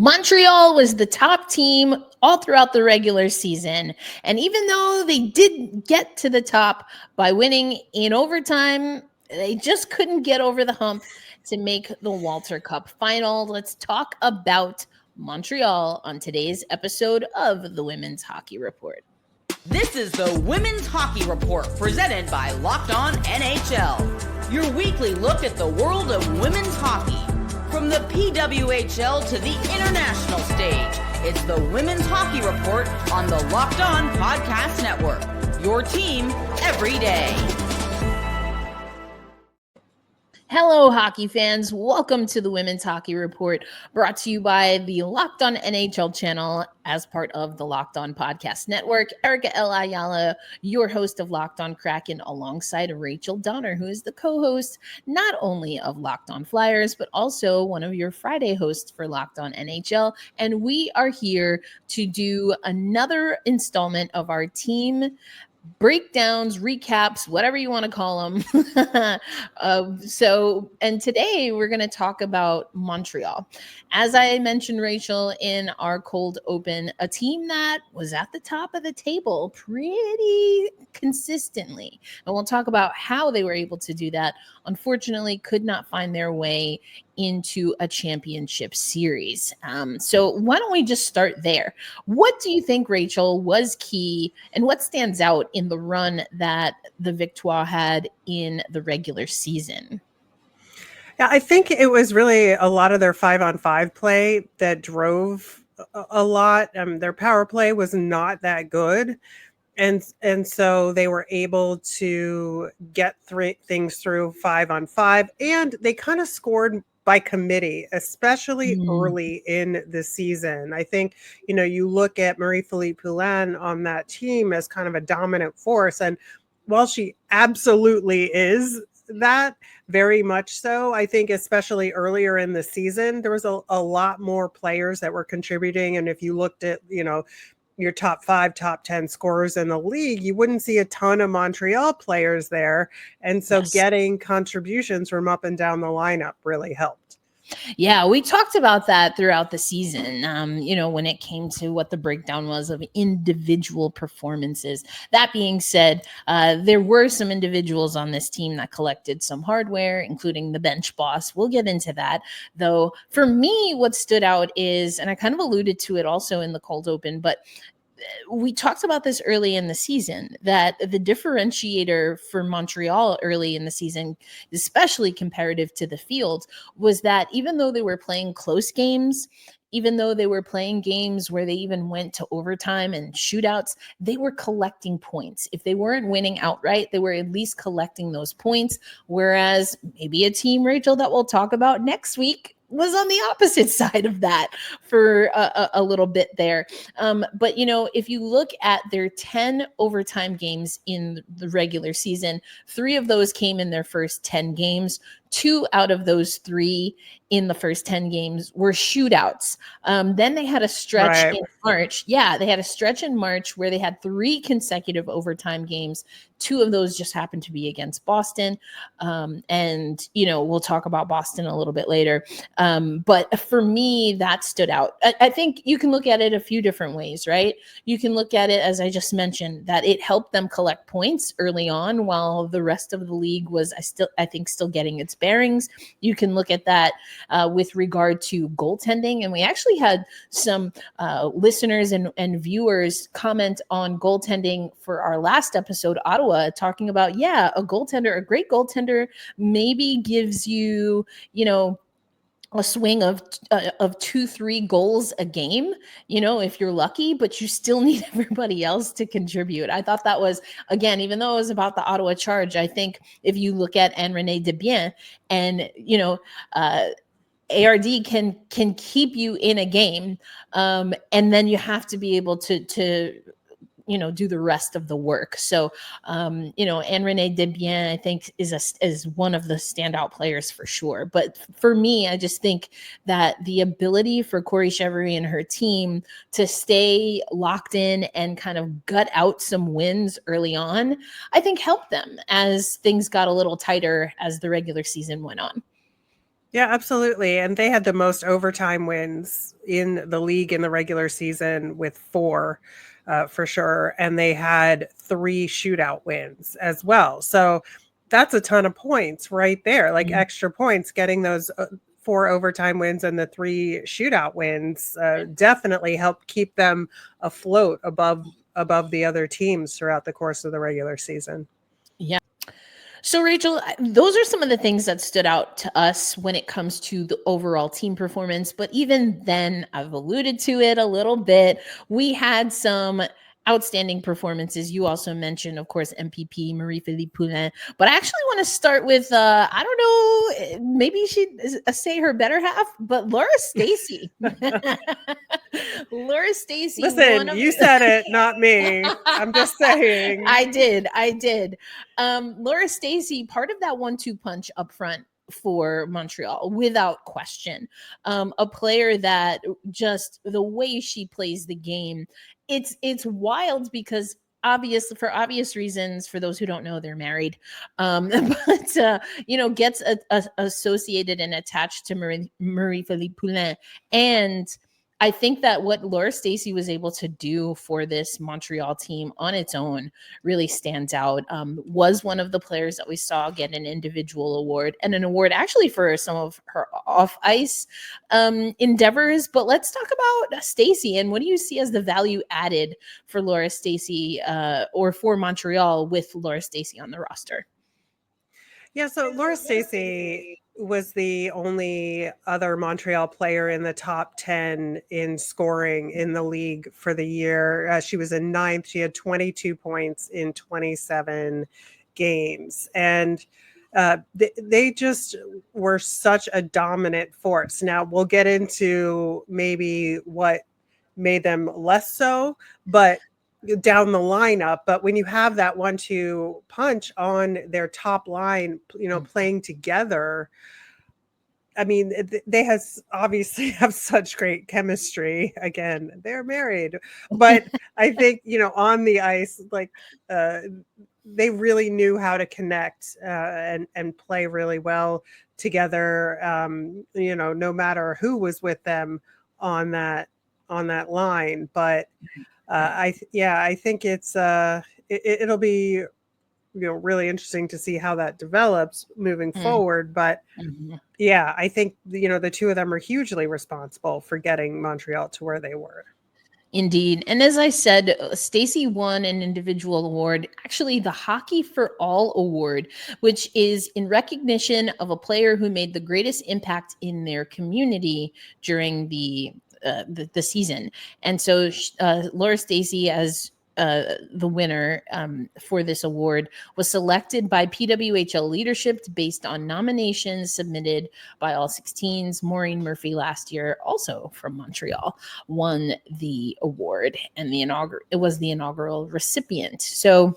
Montreal was the top team all throughout the regular season. And even though they did get to the top by winning in overtime, they just couldn't get over the hump to make the Walter Cup final. Let's talk about Montreal on today's episode of the Women's Hockey Report. This is the Women's Hockey Report presented by Locked On NHL. Your weekly look at the world of women's hockey. From the PWHL to the international stage, it's the Women's Hockey Report on the Locked On Podcast Network. Your team every day. Hello, hockey fans. Welcome to the Women's Hockey Report, brought to you by the Locked On NHL channel as part of the Locked On Podcast Network. Erica L. Ayala, your host of Locked On Kraken, alongside Rachel Donner, who is the co-host not only of Locked On Flyers, but also one of your Friday hosts for Locked On NHL. And we are here to do another installment of our team breakdowns, recaps, whatever you want to call them. And today we're going to talk about Montreal. As I mentioned, Rachel, in our cold open, a team that was at the top of the table pretty consistently. And we'll talk about how they were able to do that. Unfortunately, could not find their way into a championship series. So why don't we just start there? What do you think, Rachel, was key and what stands out in the run that the Victoire had in the regular season? Yeah, I think it was really a lot of their 5-on-5 play that drove a lot. Their power play was not that good. And so they were able to get things through 5-on-5, and they kind of scored by committee, especially early in the season. I think, you look at Marie-Philippe Poulin on that team as kind of a dominant force. And while she absolutely is that, very much so, I think especially earlier in the season, there was a lot more players that were contributing. And if you looked at, your top 5, top 10 scorers in the league, you wouldn't see a ton of Montreal players there. And so getting contributions from up and down the lineup really helped. Yeah, we talked about that throughout the season, when it came to what the breakdown was of individual performances. That being said, there were some individuals on this team that collected some hardware, including the bench boss. We'll get into that. Though, for me, what stood out is, and I kind of alluded to it also in the cold open, but we talked about this early in the season, that the differentiator for Montreal early in the season, especially comparative to the field, was that even though they were playing close games, even though they were playing games where they even went to overtime and shootouts, they were collecting points. If they weren't winning outright, they were at least collecting those points. Whereas maybe a team, Rachel, that we'll talk about next week was on the opposite side of that for a little bit there. But, if you look at their 10 overtime games in the regular season, 3 of those came in their first 10 games. 2 out of those 3 in the first 10 games were shootouts. Then they had a stretch in March. Yeah, they had a stretch in March where they had 3 consecutive overtime games. 2 of those just happened to be against Boston. And we'll talk about Boston a little bit later. But for me, that stood out. I think you can look at it a few different ways, right? You can look at it, as I just mentioned, that it helped them collect points early on while the rest of the league was, I think, still getting its bearings. You can look at that with regard to goaltending. And we actually had some listeners and viewers comment on goaltending for our last episode, Ottawa, talking about, a great goaltender maybe gives you, a swing of 2-3 goals a game, if you're lucky, but you still need everybody else to contribute. I thought that was, again, even though it was about the Ottawa Charge, I think if you look at Anne-Renée Desbiens and, ARD can keep you in a game, and then you have to be able to do the rest of the work. So, Anne-Renée Desbiens, I think, is one of the standout players for sure. But for me, I just think that the ability for Kori Cheverie and her team to stay locked in and kind of gut out some wins early on, I think helped them as things got a little tighter as the regular season went on. Yeah, absolutely. And they had the most overtime wins in the league in the regular season with 4 for sure. And they had 3 shootout wins as well. So that's a ton of points right there, like extra points, getting those 4 overtime wins and the 3 shootout wins definitely helped keep them afloat above the other teams throughout the course of the regular season. Yeah. So, Rachel, those are some of the things that stood out to us when it comes to the overall team performance. But even then, I've alluded to it a little bit. We had some outstanding performances. You also mentioned, of course, MPP Marie-Philippe Poulin. But I actually want to start with, I don't know, maybe she'd say her better half, but Laura Stacey. Laura Stacey. Listen, you said it, not me. I'm just saying. I did. Laura Stacey, part of that 1-2 punch up front for Montreal, without question. A player that just the way she plays the game, it's wild because for obvious reasons, for those who don't know, they're married, but gets associated and attached to Marie-Philippe Poulin. And I think that what Laura Stacey was able to do for this Montreal team on its own really stands out. Was one of the players that we saw get an individual award, and an award actually for some of her off ice endeavors. But let's talk about Stacey, and what do you see as the value added for Laura Stacey or for Montreal with Laura Stacey on the roster? Yeah, so Laura Stacey was the only other Montreal player in the top 10 in scoring in the league for the year. She was in 9th. She had 22 points in 27 games. And they just were such a dominant force. Now, we'll get into maybe what made them less so, but down the lineup. But when you have that 1-2 punch on their top line, playing together, I mean, they obviously have such great chemistry. Again, they're married, but I think, on the ice, like they really knew how to connect and play really well together. No matter who was with them on that line, but I think it'll be really interesting to see how that develops moving forward. But yeah, I think the two of them are hugely responsible for getting Montreal to where they were. Indeed. And as I said, Stacey won an individual award, actually the Hockey for All Award, which is in recognition of a player who made the greatest impact in their community during the season. And so Laura Stacey, as the winner for this award, was selected by PWHL leadership based on nominations submitted by all 16s. Maureen Murphy last year, also from Montreal, won the award, and it was the inaugural recipient. So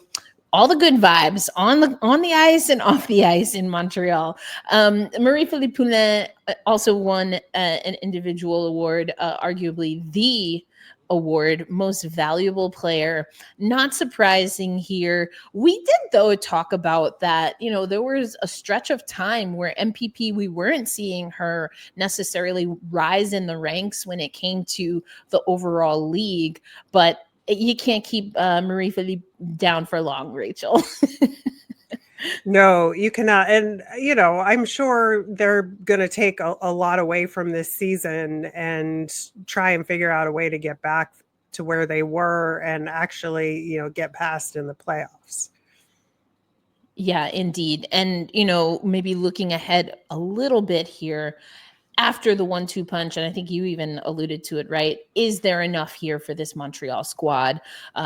all the good vibes on the ice and off the ice in Montreal. Marie-Philippe Poulin also won an individual award, arguably the award, most valuable player. Not surprising here. We did, though, talk about that. There was a stretch of time where MPP, we weren't seeing her necessarily rise in the ranks when it came to the overall league, but you can't keep Marie-Philippe down for long, Rachel. No, you cannot. And, I'm sure they're going to take a lot away from this season and try and figure out a way to get back to where they were and actually, get past in the playoffs. Yeah, indeed. And, maybe looking ahead a little bit here, after the 1-2 punch, and I think you even alluded to it, right? Is there enough here for this Montreal squad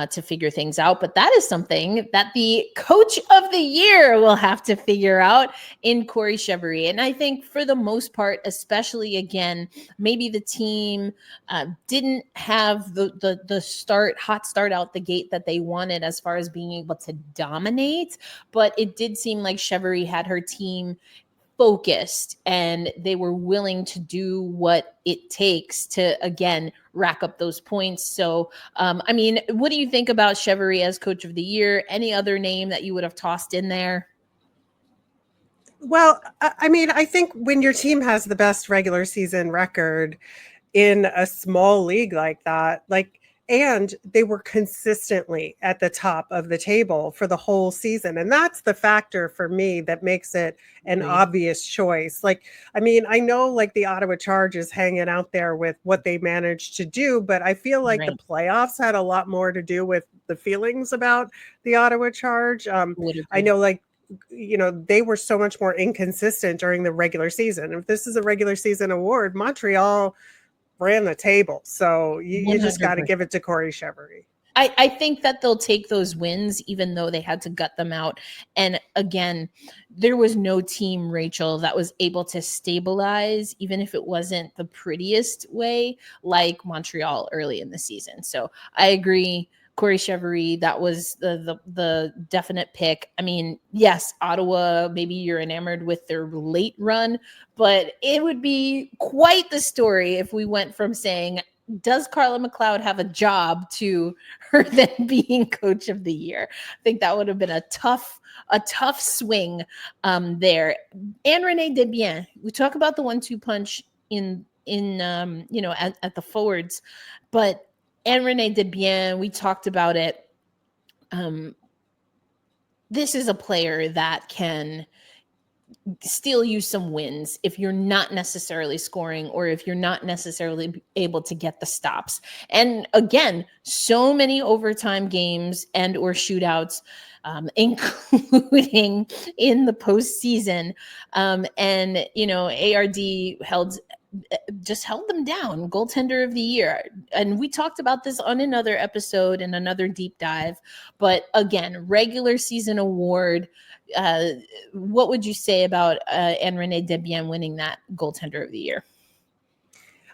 to figure things out? But that is something that the coach of the year will have to figure out in Kori Cheverie. And I think for the most part, especially again, maybe the team didn't have the hot start out the gate that they wanted as far as being able to dominate. But it did seem like Cheverie had her team focused and they were willing to do what it takes to, again, rack up those points. So, what do you think about Cheverie as coach of the year? Any other name that you would have tossed in there? Well, I mean, I think when your team has the best regular season record in a small league like that, and they were consistently at the top of the table for the whole season. And that's the factor for me that makes it an Agreed. obvious choice. I mean, I know the Ottawa Charge is hanging out there with what they managed to do, but I feel like the Right. playoffs had a lot more to do with the feelings about the Ottawa Charge. Would I agree. know they were so much more inconsistent during the regular season. If this is a regular season award, Montreal ran the table. So you just got to 100%. give it to Kori Cheverie. I think that they'll take those wins, even though they had to gut them out. And again, there was no team, Rachel, that was able to stabilize, even if it wasn't the prettiest way, like Montreal early in the season. So I agree. Kori Cheverie, that was the definite pick. I mean, yes, Ottawa, maybe you're enamored with their late run, but it would be quite the story if we went from saying, does Carla McLeod have a job, to her then being coach of the year? I think that would have been a tough swing there. Anne-Renée Desbiens, we talk about the 1-2 punch in at the forwards, but Anne-Renée Desbiens, we talked about it. This is a player that can steal you some wins if you're not necessarily scoring, or if you're not necessarily able to get the stops. And again, so many overtime games and or shootouts, including in the postseason. And ARD held them down. Goaltender of the year. And we talked about this on another episode and another deep dive. But again, regular season award. What would you say about Anne-Renée Desbiens winning that goaltender of the year?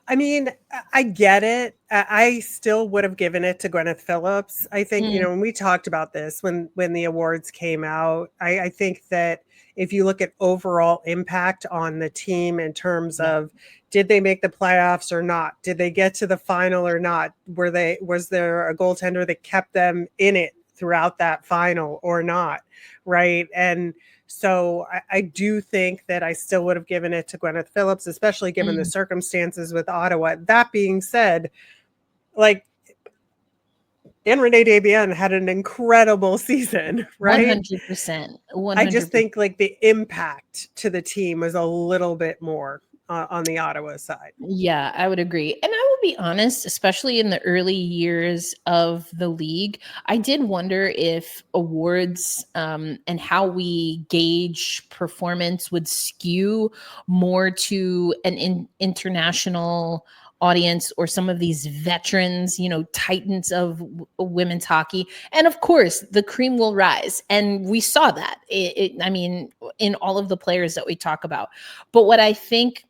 I mean, I get it. I still would have given it to Gwyneth Phillips. I think, when we talked about this, when the awards came out, I think that if you look at overall impact on the team in terms of, did they make the playoffs or not? Did they get to the final or not? Was there a goaltender that kept them in it throughout that final or not? Right. And so I do think that I still would have given it to Gwyneth Phillips, especially given the circumstances with Ottawa. That being said, Anne-Renée Desbiens had an incredible season, right? 100%. I just think the impact to the team was a little bit more on the Ottawa side. Yeah, I would agree. And I will be honest, especially in the early years of the league, I did wonder if awards and how we gauge performance would skew more to an international audience, or some of these veterans, titans of women's hockey. And of course, the cream will rise. And we saw that, I mean, in all of the players that we talk about. But what I think,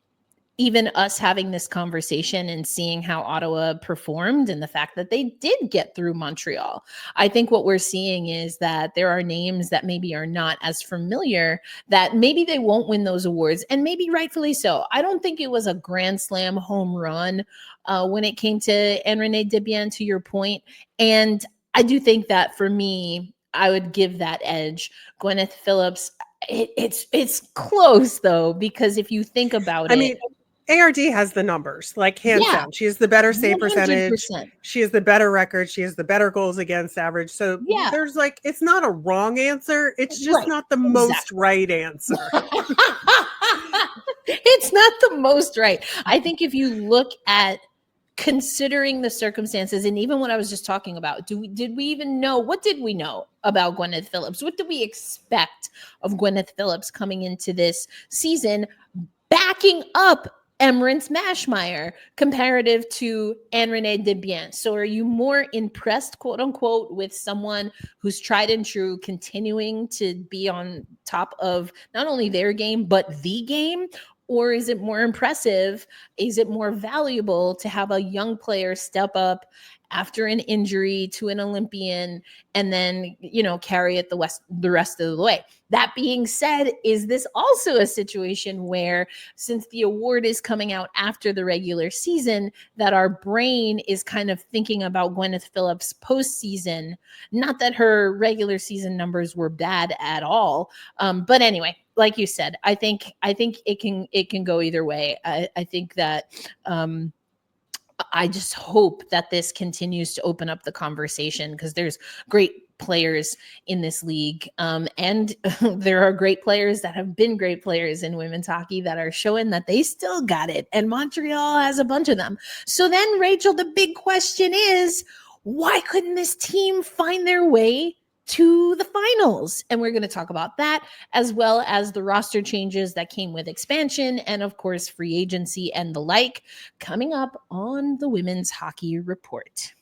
even us having this conversation and seeing how Ottawa performed and the fact that they did get through Montreal, I think what we're seeing is that there are names that maybe are not as familiar, that maybe they won't win those awards, and maybe rightfully so. I don't think it was a grand slam home run when it came to Anne-Renée Desbiens, to your point. And I do think that for me, I would give that edge. Gwyneth Phillips, it's close though, because if you think about it, I mean, ARD has the numbers, hands down. She has the better save 100%. percentage. She has the better record. She has the better goals against average. So there's it's not a wrong answer. It's just not the most right answer. It's not the most right. I think if you look at considering the circumstances, and even what I was just talking about, did we even know? What did we know about Gwyneth Phillips? What did we expect of Gwyneth Phillips coming into this season, backing up Emrance Mashmeyer comparative to Anne-Renée Desbiens? So are you more impressed, quote unquote, with someone who's tried and true, continuing to be on top of not only their game, but the game? Or is it more impressive? Is it more valuable to have a young player step up after an injury to an Olympian and then, carry it the rest of the way. That being said, is this also a situation where, since the award is coming out after the regular season, that our brain is kind of thinking about Gwyneth Phillips' postseason? Not that her regular season numbers were bad at all, but anyway, like you said, I think it can go either way. I think that I just hope that this continues to open up the conversation, because there's great players in this league. And there are great players that have been great players in women's hockey that are showing that they still got it. And Montreal has a bunch of them. So then, Rachel, the big question is, why couldn't this team find their way to the finals? And we're going to talk about that, as well as the roster changes that came with expansion and, of course, free agency and the like, coming up on the Women's Hockey Report.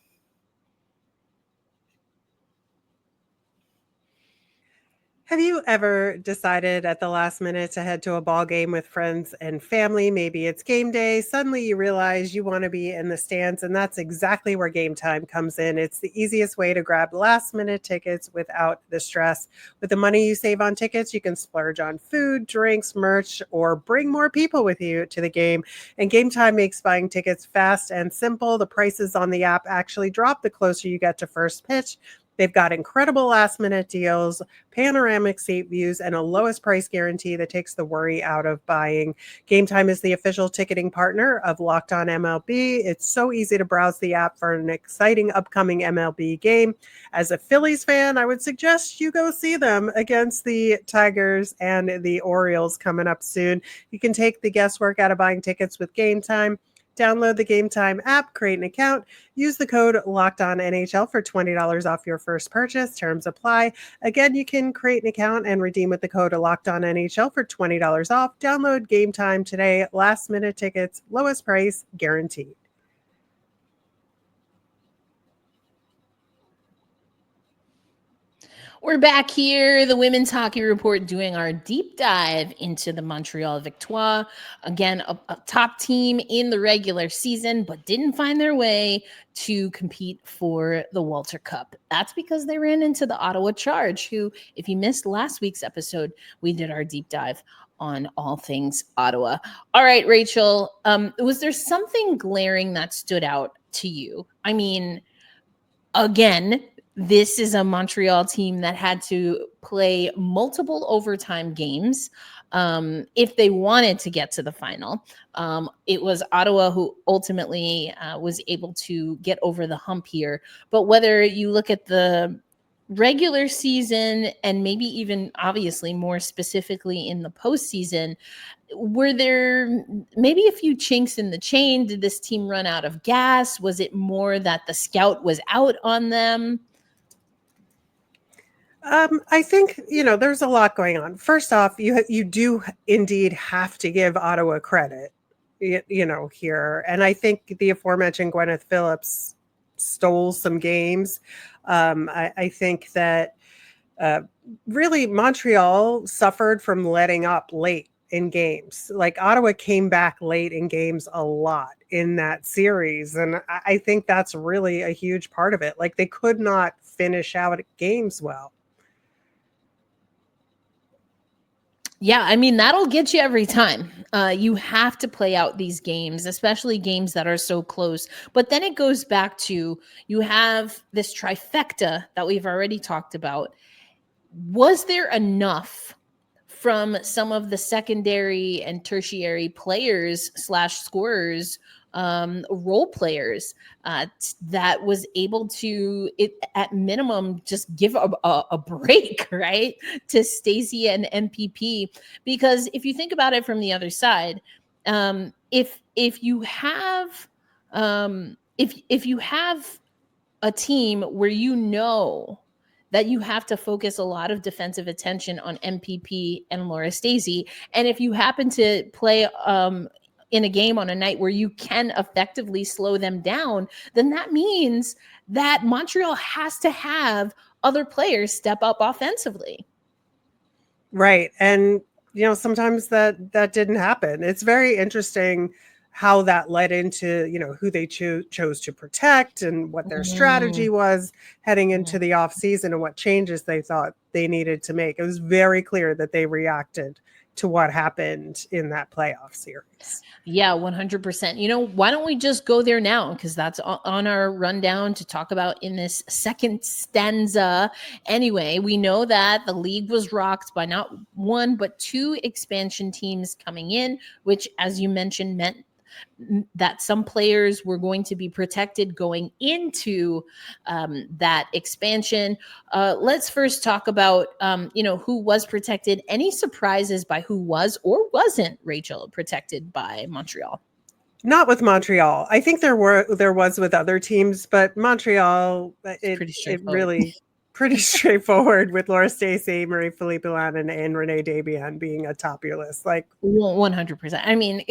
Have you ever decided at the last minute to head to a ball game with friends and family? Maybe it's game day. Suddenly you realize you want to be in the stands, and that's exactly where Game Time comes in. It's the easiest way to grab last minute tickets without the stress. With the money you save on tickets, you can splurge on food, drinks, merch, or bring more people with you to the game. And Game Time makes buying tickets fast and simple. The prices on the app actually drop the closer you get to first pitch. They've got incredible last-minute deals, panoramic seat views, and a lowest price guarantee that takes the worry out of buying. Game Time is the official ticketing partner of Locked On MLB. It's so easy to browse the app for an exciting upcoming MLB game. As a Phillies fan, I would suggest you go see them against the Tigers and the Orioles coming up soon. You can take the guesswork out of buying tickets with Game Time. Download the Game Time app, create an account, use the code LOCKEDONNHL for $20 off your first purchase. Terms apply. Again, you can create an account and redeem with the code LOCKEDONNHL for $20 off. Download Game Time today. Last minute tickets, lowest price guaranteed. We're back here, the Women's Hockey Report, doing our deep dive into the Montreal Victoire. Again, a top team in the regular season, but didn't find their way to compete for the Walter Cup. That's because they ran into the Ottawa Charge, who, if you missed last week's episode, we did our deep dive on all things Ottawa. All right, Rachel, was there something glaring that stood out to you? I mean, again, this is a Montreal team that had to play multiple overtime games if they wanted to get to the final. It was Ottawa who ultimately was able to get over the hump here. But whether you look at the regular season and maybe even obviously more specifically in the postseason, were there maybe a few chinks in the chain? Did this team run out of gas? Was it more that the scout was out on them? I think, there's a lot going on. First off, you do indeed have to give Ottawa credit, here. And I think the aforementioned Gwyneth Phillips stole some games. I think that really Montreal suffered from letting up late in games. Like, Ottawa came back late in games a lot in that series. And I think that's really a huge part of it. Like, they could not finish out games well. Yeah, I mean, that'll get you every time. You have to play out these games, especially games that are so close. But then it goes back to, you have this trifecta that we've already talked about. Was there enough from some of the secondary and tertiary players / scorers, role players, that was able to, at minimum, just give a break, right, to Stacey and MPP? Because if you think about it from the other side, if you have if you have a team where that you have to focus a lot of defensive attention on MPP and Laura Stacey, and if you happen to play in a game on a night where you can effectively slow them down, then that means that Montreal has to have other players step up offensively. Right. And, sometimes that didn't happen. It's very interesting how that led into, who they chose to protect and what their strategy was heading into the off season and what changes they thought they needed to make. It was very clear that they reacted to what happened in that playoff series. Yeah, 100%. Why don't we just go there now? Because that's on our rundown to talk about in this second stanza. Anyway, we know that the league was rocked by not one, but two expansion teams coming in, which, as you mentioned, meant that some players were going to be protected going into that expansion. Let's first talk about, who was protected. Any surprises by who was or wasn't, Rachel, protected by Montreal? Not with Montreal. I think there was with other teams, but Montreal, it really pretty straightforward with Laura Stacey, Marie-Philippe Poulin, and Anne-Renée Desbiens being atop your list. Like 100%. I mean,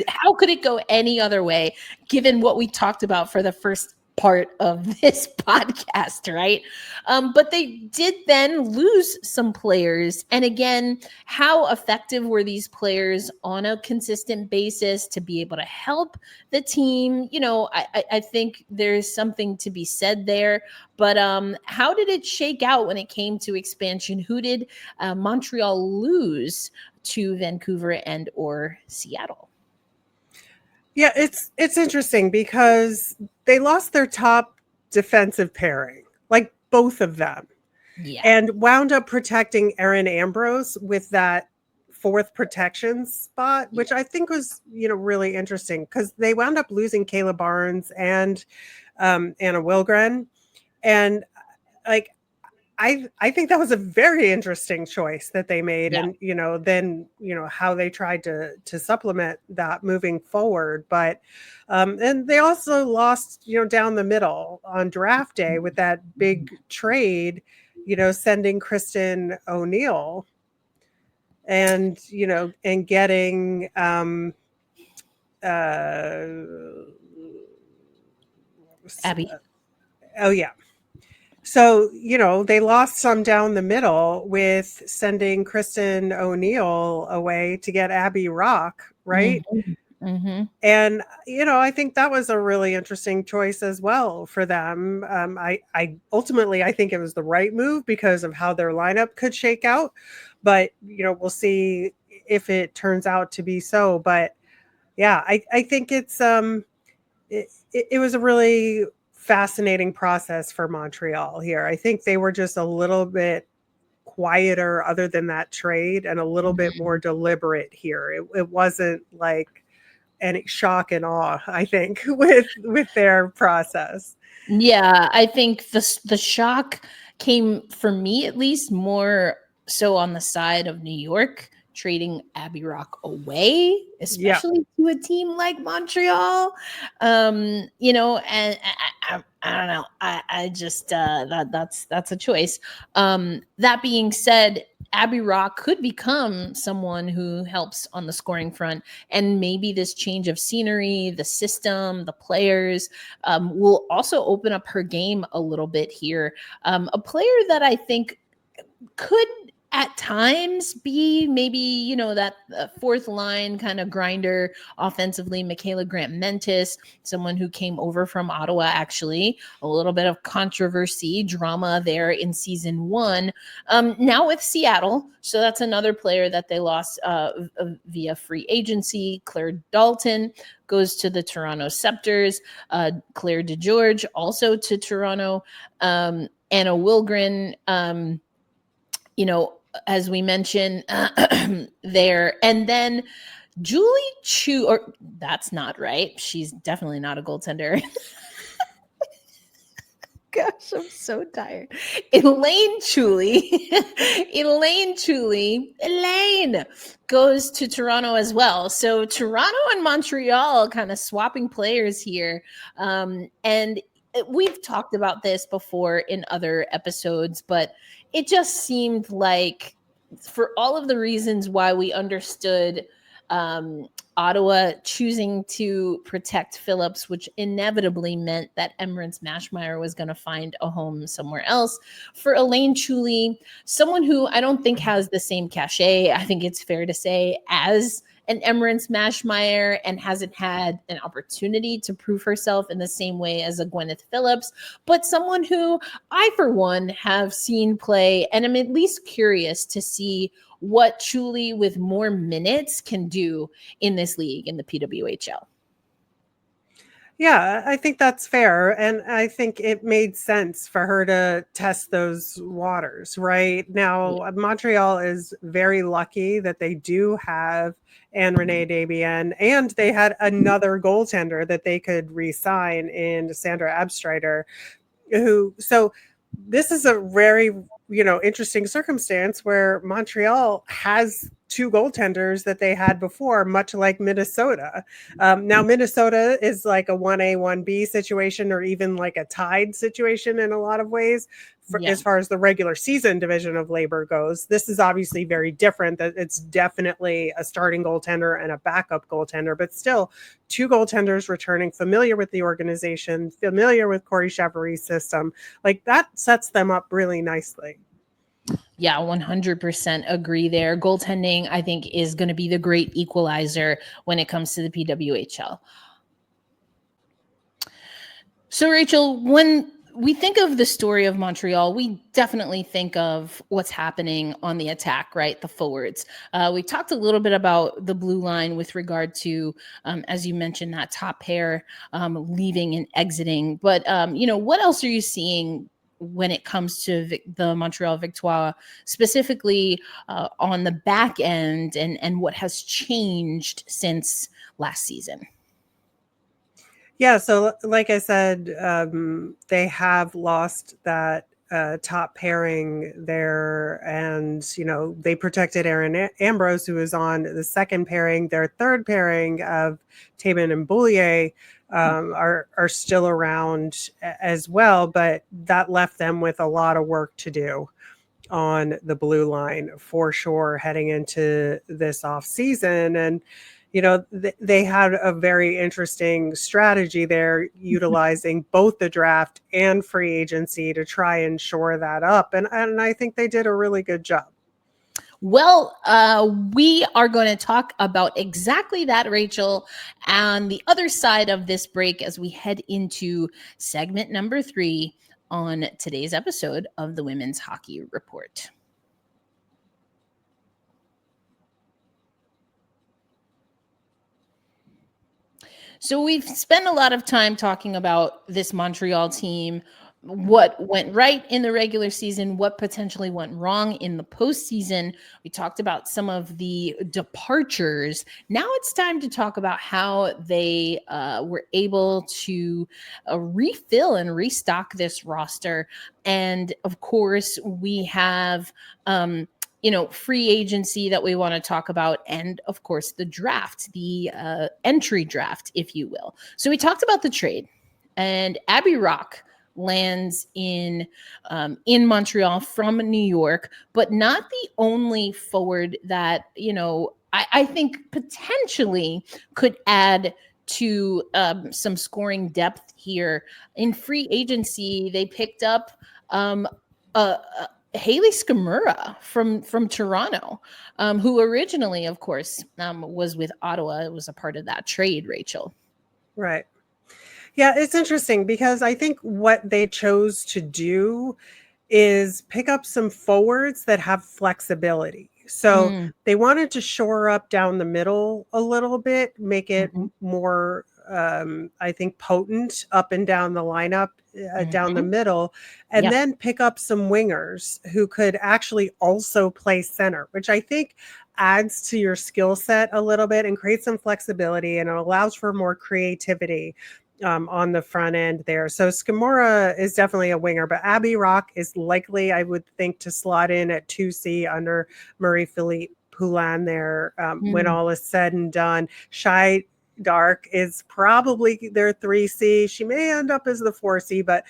how could it go any other way, given what we talked about for the first part of this podcast, right? But they did then lose some players. And again, how effective were these players on a consistent basis to be able to help the team? I think there's something to be said there. But how did it shake out when it came to expansion? Who did Montreal lose to Vancouver and or Seattle? Yeah, it's interesting because they lost their top defensive pairing, like both of them, and wound up protecting Erin Ambrose with that fourth protection spot, which I think was, really interesting because they wound up losing Kayla Barnes and Anna Wilgren. And like, I think that was a very interesting choice that they made. And, then, how they tried to supplement that moving forward. But, and they also lost, down the middle on draft day with that big trade, sending Kristen O'Neill and, and getting, Abby. Oh yeah. So, they lost some down the middle with sending Kristen O'Neill away to get Abby Rock, right? Mm-hmm. And, I think that was a really interesting choice as well for them. I ultimately, I think it was the right move because of how their lineup could shake out. But, we'll see if it turns out to be so. But yeah, I think it was a really fascinating process for Montreal here. I think they were just a little bit quieter other than that trade and a little bit more deliberate here. It wasn't like any shock and awe, I think, with their process. Yeah, I think the shock came, for me at least, more so on the side of New York trading Abby Rock away, especially to a team like Montreal. And I don't know. I just that's a choice. That being said, Abby Rock could become someone who helps on the scoring front, and maybe this change of scenery, the system, the players will also open up her game a little bit here. A player that I think could at times be maybe, that fourth line kind of grinder offensively, Michaela Grant-Mentis, someone who came over from Ottawa, actually. A little bit of controversy, drama there in season 1. Now with Seattle, so that's another player that they lost via free agency. Claire Dalton goes to the Toronto Scepters. Claire DeGeorge also to Toronto. Anna Wilgren, as we mentioned there. And then Julie Chu, or that's not right. She's definitely not a goaltender. Gosh, I'm so tired. Elaine goes to Toronto as well. So Toronto and Montreal kind of swapping players here. And we've talked about this before in other episodes, but it just seemed like, for all of the reasons why we understood Ottawa choosing to protect Phillips, which inevitably meant that Emrance Mashmeyer was going to find a home somewhere else. For Elaine Chuli, someone who I don't think has the same cachet, I think it's fair to say, as an Emrance Mashmeyer, and hasn't had an opportunity to prove herself in the same way as a Gwyneth Phillips, but someone who I, for one, have seen play, and I'm at least curious to see what Chuli with more minutes can do in this league in the PWHL. Yeah, I think that's fair. And I think it made sense for her to test those waters, right? Now, Montreal is very lucky that they do have Anne-Renée Desbiens, and they had another goaltender that they could re-sign in Sandra Abstreiter, so this is a very, interesting circumstance where Montreal has two goaltenders that they had before, much like Minnesota. Now, Minnesota is like a 1A, 1B situation, or even like a tied situation in a lot of ways, as far as the regular season division of labor goes. This is obviously very different. That it's definitely a starting goaltender and a backup goaltender, but still two goaltenders returning, familiar with the organization, familiar with Kori Cheverie's system. Like, that sets them up really nicely. Yeah, 100% agree there. Goaltending, I think, is going to be the great equalizer when it comes to the PWHL. So, Rachel, when we think of the story of Montreal, we definitely think of what's happening on the attack, right? The forwards. We talked a little bit about the blue line with regard to, as you mentioned, that top pair leaving and exiting. But, what else are you seeing when it comes to the Montreal Victoire, specifically on the back end, and what has changed since last season? Yeah, so like I said, they have lost that top pairing there, and they protected Aaron Ambrose, who was on the second pairing. Their third pairing of Taman and Boulier are still around as well, but that left them with a lot of work to do on the blue line for sure heading into this off season. And they had a very interesting strategy there, utilizing both the draft and free agency to try and shore that up. And I think they did a really good job. Well, we are going to talk about exactly that, Rachel, on the other side of this break as we head into segment number 3 on today's episode of the Women's Hockey Report. So we've spent a lot of time talking about this Montreal team, what went right in the regular season, what potentially went wrong in the postseason. We talked about some of the departures. Now it's time to talk about how they were able to refill and restock this roster. And of course, we have free agency that we want to talk about, and of course the draft, the entry draft, if you will. So we talked about the trade, and Abby Rock lands in Montreal from New York, but not the only forward that I think potentially could add to some scoring depth here. In free agency, they picked up Haley Skamura from Toronto, who originally, of course, was with Ottawa. It was a part of that trade, Rachel. Right. Yeah, it's interesting because I think what they chose to do is pick up some forwards that have flexibility. So they wanted to shore up down the middle a little bit, make it more, I think, potent up and down the lineup, down the middle, and then pick up some wingers who could actually also play center, which I think adds to your skill set a little bit and creates some flexibility, and it allows for more creativity on the front end there. So Skamura is definitely a winger, but Abby Rock is likely, I would think, to slot in at 2C under Marie-Philippe Poulin there when all is said and done. Shai Dark is probably their 3C. She may end up as the 4C, but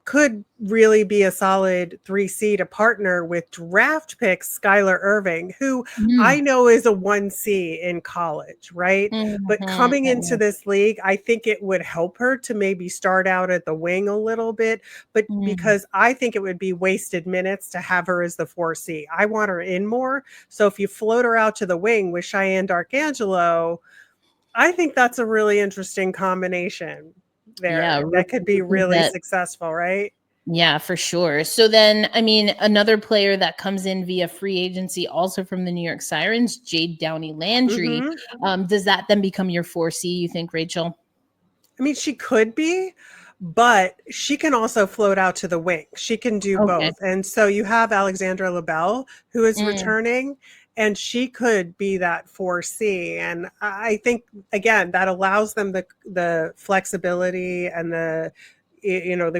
could really be a solid 3C to partner with draft pick Skylar Irving, who I know is a 1C in college, right? But coming into this league, I think it would help her to maybe start out at the wing a little bit, but because I think it would be wasted minutes to have her as the 4C. I want her in more. So if you float her out to the wing with Cheyenne Darkangelo, I think that's a really interesting combination there. Yeah, that could be really that successful, right? Yeah, for sure. So then, I mean, another player that comes in via free agency, also from the New York Sirens, Jade Downey Landry. Does that then become your 4C, you think, Rachel? I mean, she could be, but she can also float out to the wing. She can do both. And so you have Alexandra LaBelle, who is returning, and she could be that 4C. And I think, again, that allows them the flexibility and the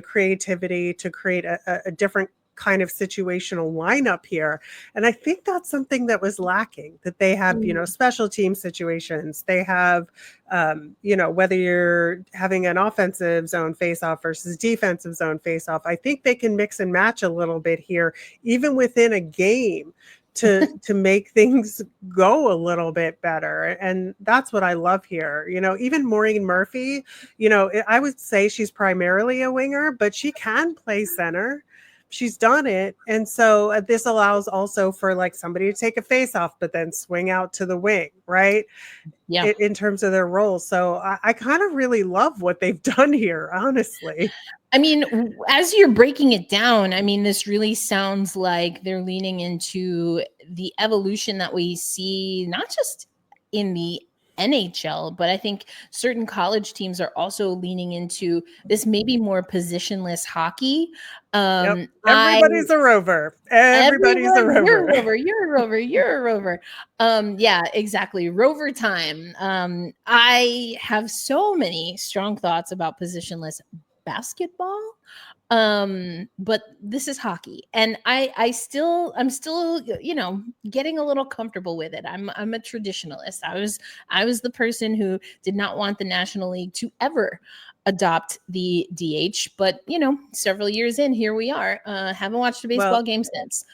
creativity to create a different kind of situational lineup here. And I think that's something that was lacking, that they have, special team situations. They have, whether you're having an offensive zone faceoff versus defensive zone faceoff, I think they can mix and match a little bit here, even within a game, to make things go a little bit better. And that's what I love here. Even Maureen Murphy, I would say she's primarily a winger, but she can play center. She's done it. And so this allows also for like somebody to take a face off, but then swing out to the wing, right? Yeah. In terms of their roles. So I kind of really love what they've done here, honestly. I mean, as you're breaking it down, I mean, this really sounds like they're leaning into the evolution that we see, not just in the NHL, but I think certain college teams are also leaning into this maybe more positionless hockey. Everybody's a rover. Everybody's a rover. You're a rover. You're a rover. You're a rover. Yeah, exactly. Rover time. I have so many strong thoughts about positionless basketball, but this is hockey, and I'm still getting a little comfortable with it. I'm a traditionalist. I was the person who did not want the National League to ever adopt the DH, but several years in, here we are. Haven't watched a baseball game since.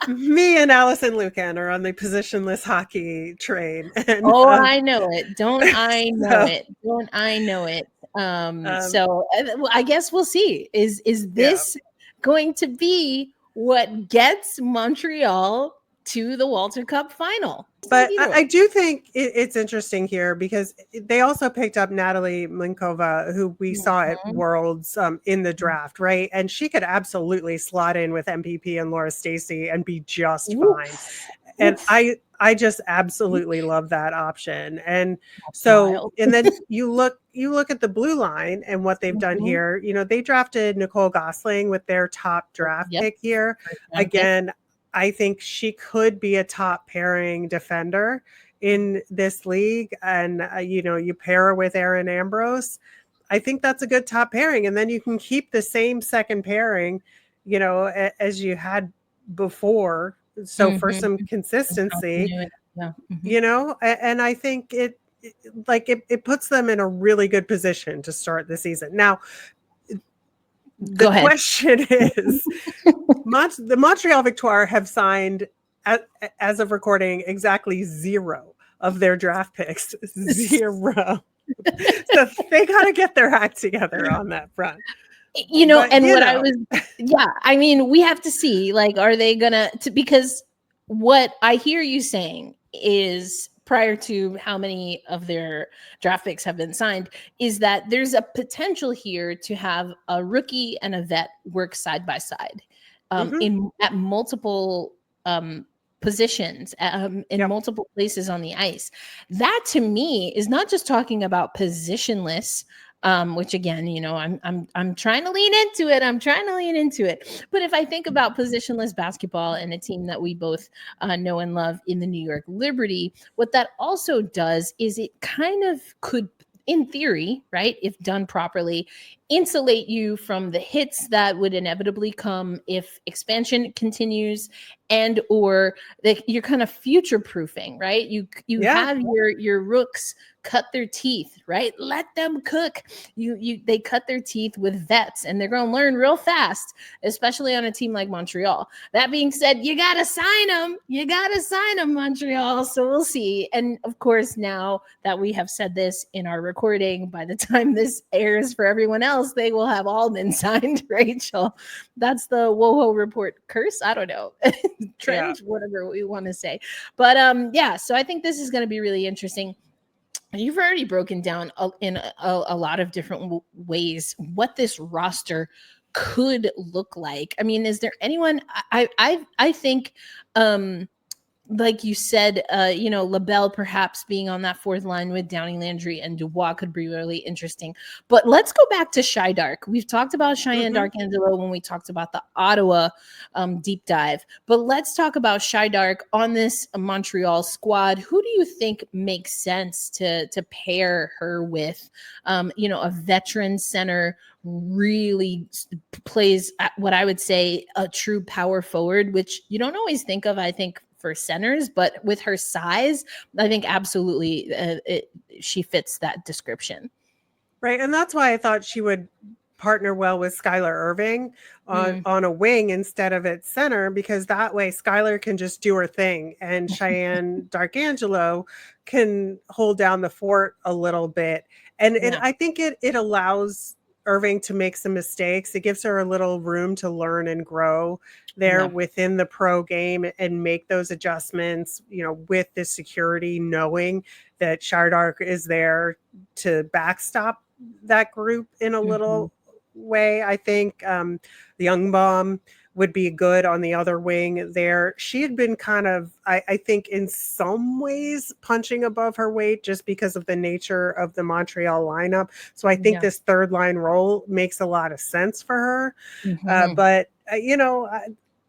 me and Allison Lucan are on the positionless hockey train. And, I know it. Don't I know it? Don't I know it? So I guess we'll see. Is this going to be what gets Montreal to the Walter Cup final? But I do think it's interesting here because they also picked up Natalie Mlinkova, who we saw at Worlds in the draft, right? And she could absolutely slot in with MPP and Laura Stacey and be just fine. And I just absolutely love that option. And so, and then you look at the blue line and what they've done here. They drafted Nicole Gosling with their top draft pick here. Again, I think she could be a top pairing defender in this league. And, you pair her with Erin Ambrose. I think that's a good top pairing. And then you can keep the same second pairing, as you had before. So for some consistency, and I think it puts them in a really good position to start the season. Now, the question is, the Montreal Victoire have signed, as of recording, exactly 0 of their draft picks. 0. So they got to get their act together on that front. I mean, we have to see, are they gonna, because what I hear you saying is, prior to how many of their draft picks have been signed, is that there's a potential here to have a rookie and a vet work side by side at multiple positions, in multiple places on the ice. That to me is not just talking about positionless, which again, I'm trying to lean into it. But if I think about positionless basketball and a team that we both know and love in the New York Liberty, what that also does is it kind of could, in theory, right, if done properly, insulate you from the hits that would inevitably come if expansion continues and or you're kind of future proofing, right? You have your rooks cut their teeth, right? Let them cook. They cut their teeth with vets, and they're going to learn real fast, especially on a team like Montreal. That being said, you got to sign them. You got to sign them, Montreal. So we'll see. And of course, now that we have said this in our recording, by the time this airs for everyone else, they will have all been signed, Rachel. That's the WoHo report curse. I don't know. Trend, whatever we want to say. But so I think this is going to be really interesting. You've already broken down in a lot of different ways what this roster could look like. I mean, is there anyone? I think, like you said, LaBelle perhaps being on that fourth line with Downey Landry and Dubois could be really interesting. But let's go back to Shy Dark. We've talked about Cheyenne Darkangelo when we talked about the Ottawa deep dive. But let's talk about Shy Dark on this Montreal squad. Who do you think makes sense to pair her with? A veteran center, really plays at what I would say a true power forward, which you don't always think of, I think, for centers, but with her size, I think absolutely she fits that description. Right. And that's why I thought she would partner well with Skylar Irving on a wing instead of at center, because that way Skylar can just do her thing and Cheyenne Darkangelo can hold down the fort a little bit. And I think it allows Irving to make some mistakes. It gives her a little room to learn and grow there within the pro game and make those adjustments, with the security, knowing that Shardark is there to backstop that group in a little way. I think the Young Bomb would be good on the other wing there. She had been kind of, I think in some ways punching above her weight just because of the nature of the Montreal lineup. So I think this third line role makes a lot of sense for her. But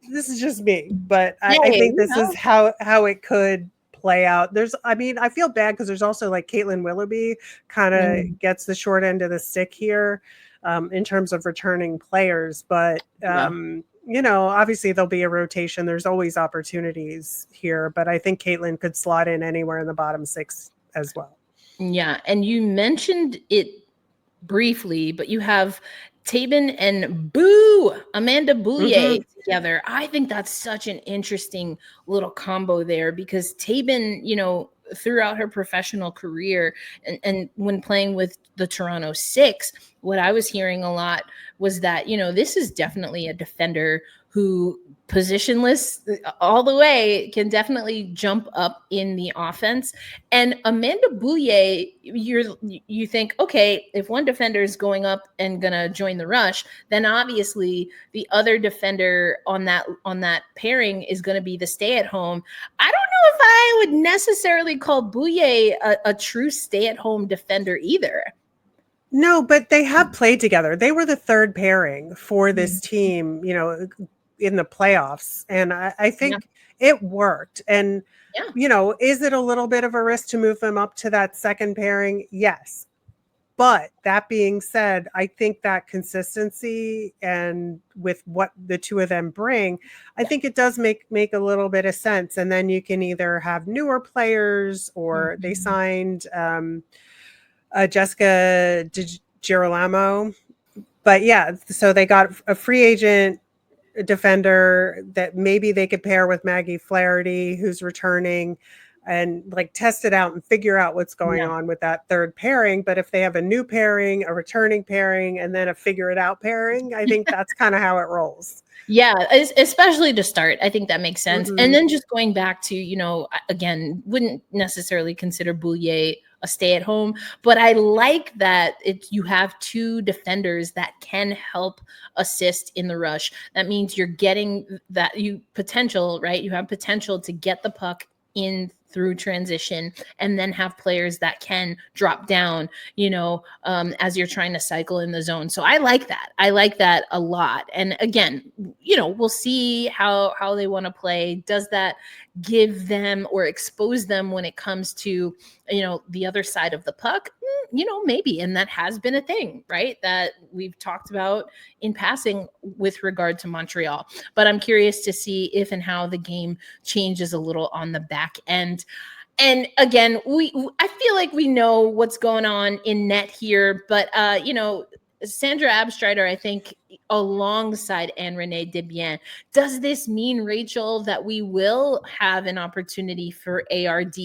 this is just me, but I think this is how it could play out. I feel bad because there's also like Caitlin Willoughby kind of gets the short end of the stick here in terms of returning players. But, obviously there'll be a rotation. There's always opportunities here, but I think Caitlin could slot in anywhere in the bottom six as well. Yeah. And you mentioned it briefly, but you have Tabin and Amanda Boulier together. I think that's such an interesting little combo there because Tabin, throughout her professional career and when playing with the Toronto Six, what I was hearing a lot was that, this is definitely a defender who positionless all the way can definitely jump up in the offense. And Amanda Boulier, you think, okay, if one defender is going up and gonna join the rush, then obviously the other defender on that pairing is gonna be the stay-at-home. I don't know if I would necessarily call Boulier a true stay-at-home defender either. No, but they have played together. They were the third pairing for this team, in the playoffs. And I think it worked. And, is it a little bit of a risk to move them up to that second pairing? Yes. But that being said, I think that consistency and with what the two of them bring, I think it does make a little bit of sense. And then you can either have newer players or they signed Jessica Girolamo. But so they got a free agent defender that maybe they could pair with Maggie Flaherty, who's returning, and like test it out and figure out what's going on with that third pairing. But if they have a new pairing, a returning pairing, and then a figure it out pairing, I think that's kind of how it rolls. Yeah, especially to start. I think that makes sense. And then just going back to, again, wouldn't necessarily consider Boulier a stay-at-home, but I like that you have two defenders that can help assist in the rush. That means you're getting that potential, right? You have potential to get the puck in through transition, and then have players that can drop down, as you're trying to cycle in the zone. So I like that. I like that a lot. And again, we'll see how they want to play. Does that give them or expose them when it comes to, the other side of the puck? Maybe. And that has been a thing, right? That we've talked about in passing with regard to Montreal. But I'm curious to see if and how the game changes a little on the back end. And again, I feel like we know what's going on in net here, but Sandra Abstrider, I think, alongside Anne-Renée Desbiens. Does this mean, Rachel, that we will have an opportunity for ARD,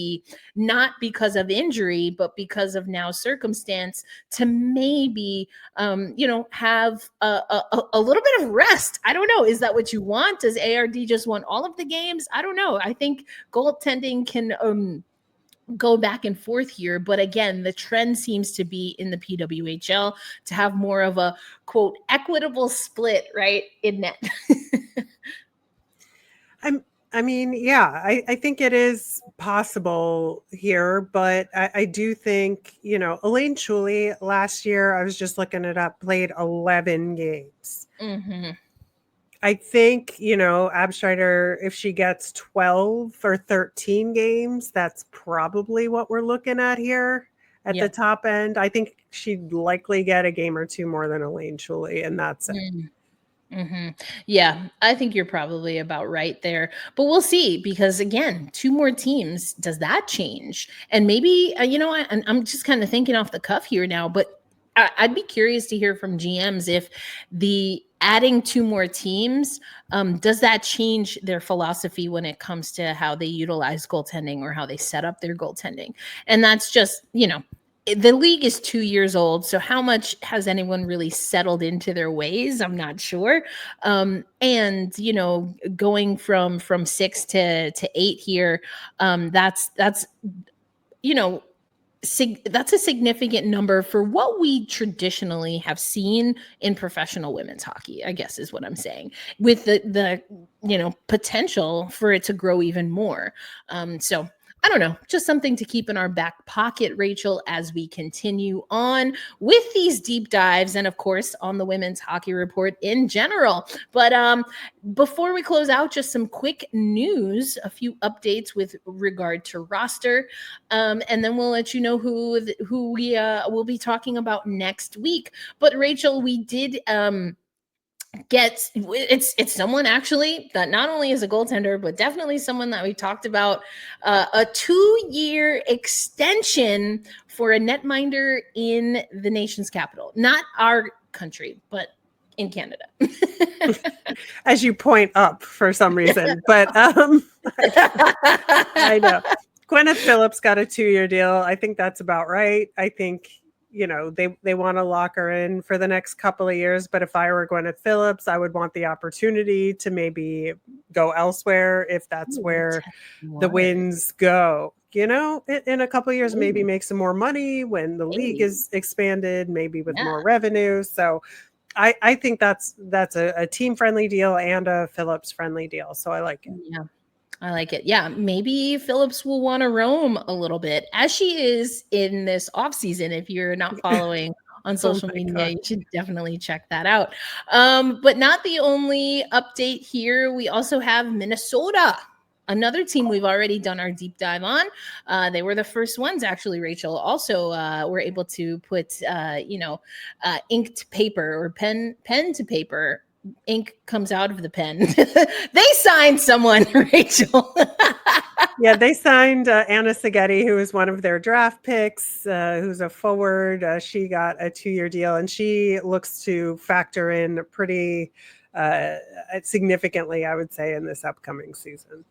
not because of injury, but because of now circumstance, to maybe, have a little bit of rest? I don't know. Is that what you want? Does ARD just want all of the games? I don't know. I think goaltending can go back and forth here. But again, the trend seems to be in the PWHL to have more of a, quote, equitable split, right, in net. I think it is possible here, but I do think, Elaine Chuli last year, I was just looking it up, played 11 games. Mm-hmm. I think, Abstrider, if she gets 12 or 13 games, that's probably what we're looking at here at the top end. I think she'd likely get a game or two more than Elaine Chuli, and that's it. Mm-hmm. Yeah, I think you're probably about right there. But we'll see, because again, 2 more teams, does that change? And maybe, I'm just kind of thinking off the cuff here now, but I'd be curious to hear from GMs if the adding 2 more teams, does that change their philosophy when it comes to how they utilize goaltending or how they set up their goaltending? And that's just, the league is 2 years old. So how much has anyone really settled into their ways? I'm not sure. And, going from 6 to 8 here, that's that's a significant number for what we traditionally have seen in professional women's hockey, I guess is what I'm saying, with the potential for it to grow even more. So I don't know, just something to keep in our back pocket, Rachel, as we continue on with these deep dives and, of course, on the Women's Hockey Report in general. But before we close out, just some quick news, a few updates with regard to roster, and then we'll let you know who we will be talking about next week. But, Rachel, we did it's someone actually that not only is a goaltender, but definitely someone that we talked about, a 2-year extension for a netminder in the nation's capital, not our country, but in Canada. As you point up for some reason, but I know Gwyneth Phillips got a 2-year deal. I think that's about right. I think they want to lock her in for the next couple of years. But if I were Gwyneth Phillips, I would want the opportunity to maybe go elsewhere if that's where the Winds go. In a couple of years, maybe make some more money when the league is expanded, maybe with more revenue. So I think that's a team-friendly deal and a Phillips-friendly deal. So I like it. Yeah. I like it. Yeah, maybe Phillips will want to roam a little bit, as she is in this offseason. If you're not following on social media, you should definitely check that out. But not the only update here. We also have Minnesota, another team we've already done our deep dive on. They were the first ones, actually, Rachel. Also, were able to put, inked paper or pen to paper. Ink comes out of the pen. They signed someone, Rachel. Yeah, they signed Anna Seghetti, who is one of their draft picks, who's a forward. She got a 2-year deal, and she looks to factor in pretty significantly, I would say, in this upcoming season.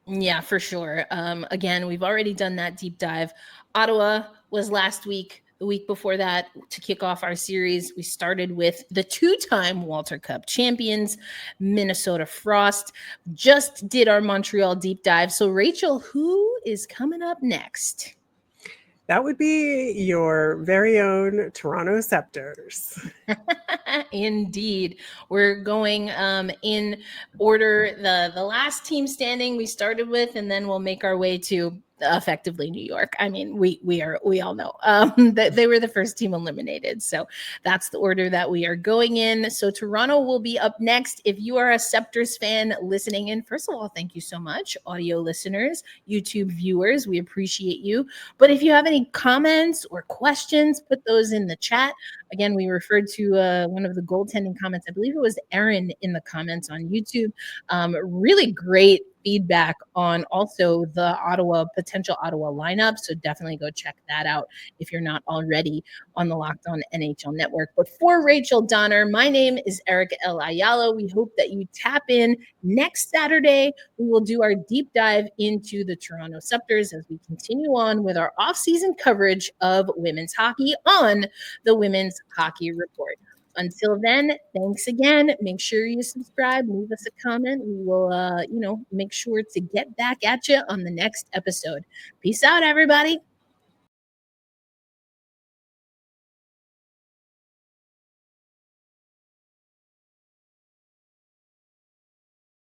Yeah, for sure. Again, we've already done that deep dive. Ottawa was last week. The week before that, to kick off our series, we started with the 2-time Walter Cup champions, Minnesota Frost. Just did our Montreal deep dive. So, Rachel, who is coming up next? That would be your very own Toronto Scepters. Indeed. We're going in order, the last team standing we started with, and then we'll make our way to effectively New York. I mean, we all know that they were the first team eliminated. So that's the order that we are going in. So Toronto will be up next. If you are a Scepters fan listening in, first of all, thank you so much, audio listeners, YouTube viewers. We appreciate you. But if you have any comments or questions, put those in the chat. Again, we referred to one of the goaltending comments. I believe it was Aaron in the comments on YouTube. Really great feedback on also the potential Ottawa lineup. So definitely go check that out if you're not already on the Locked On NHL Network. But for Rachel Donner, my name is Erica L. Ayala. We hope that you tap in next Saturday. We will do our deep dive into the Toronto Scepters as we continue on with our off-season coverage of women's hockey on the Women's Hockey Report. Until then, thanks again. Make sure you subscribe, leave us a comment. We will, make sure to get back at you on the next episode. Peace out, everybody.